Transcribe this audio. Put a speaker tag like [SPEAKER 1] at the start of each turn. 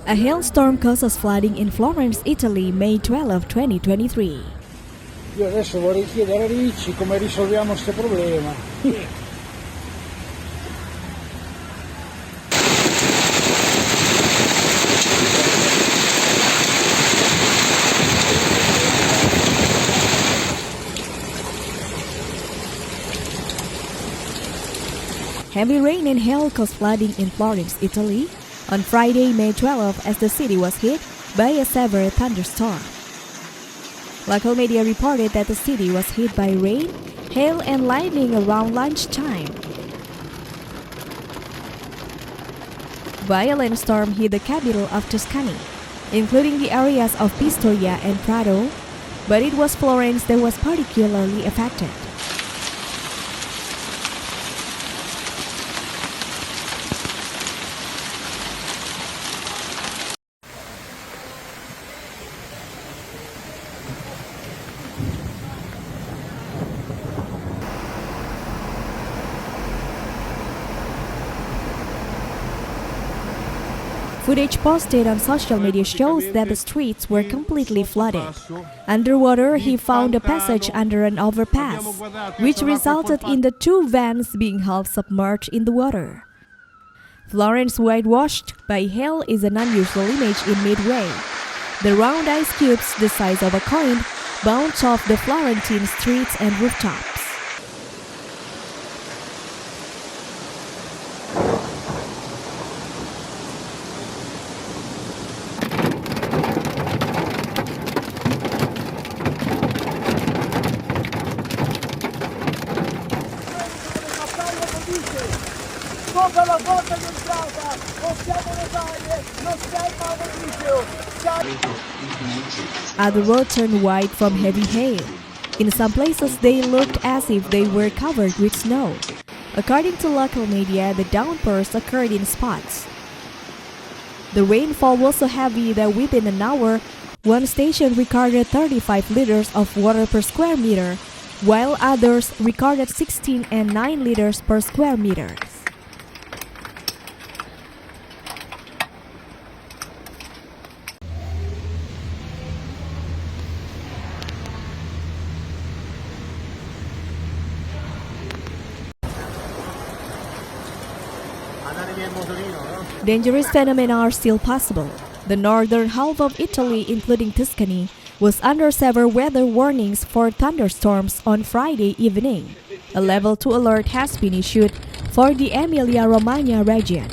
[SPEAKER 1] A hailstorm causes flooding in Florence, Italy, May 12, 2023.
[SPEAKER 2] Io adesso vorrei chiedere a Ricci come risolviamo questo problema.
[SPEAKER 1] Heavy rain and hail caused flooding in Florence, Italy, on Friday, May 12, as the city was hit by a severe thunderstorm. Local media reported that the city was hit by rain, hail, and lightning around lunchtime. Violent storm hit the capital of Tuscany, including the areas of Pistoia and Prato, but it was Florence that was particularly affected. Footage posted on social media shows that the streets were completely flooded. Underwater, he found a passage under an overpass, which resulted in the two vans being half submerged in the water. Florence whitewashed by hail is an unusual image in midway. The round ice cubes, the size of a coin, bounce off the Florentine streets and rooftops.
[SPEAKER 2] Sopra la porta di entrata, non siamo le varie, non siamo
[SPEAKER 1] Other roads turned white from heavy hail. In some places, they looked as if they were covered with snow. According to local media, the downpours occurred in spots. The rainfall was so heavy that within an hour, one station recorded 35 liters of water per square meter, while others recorded 16 and 9 liters per square meter. Dangerous phenomena are still possible. The northern half of Italy, including Tuscany, was under severe weather warnings for thunderstorms on Friday evening. A level 2 alert has been issued for the Emilia-Romagna region.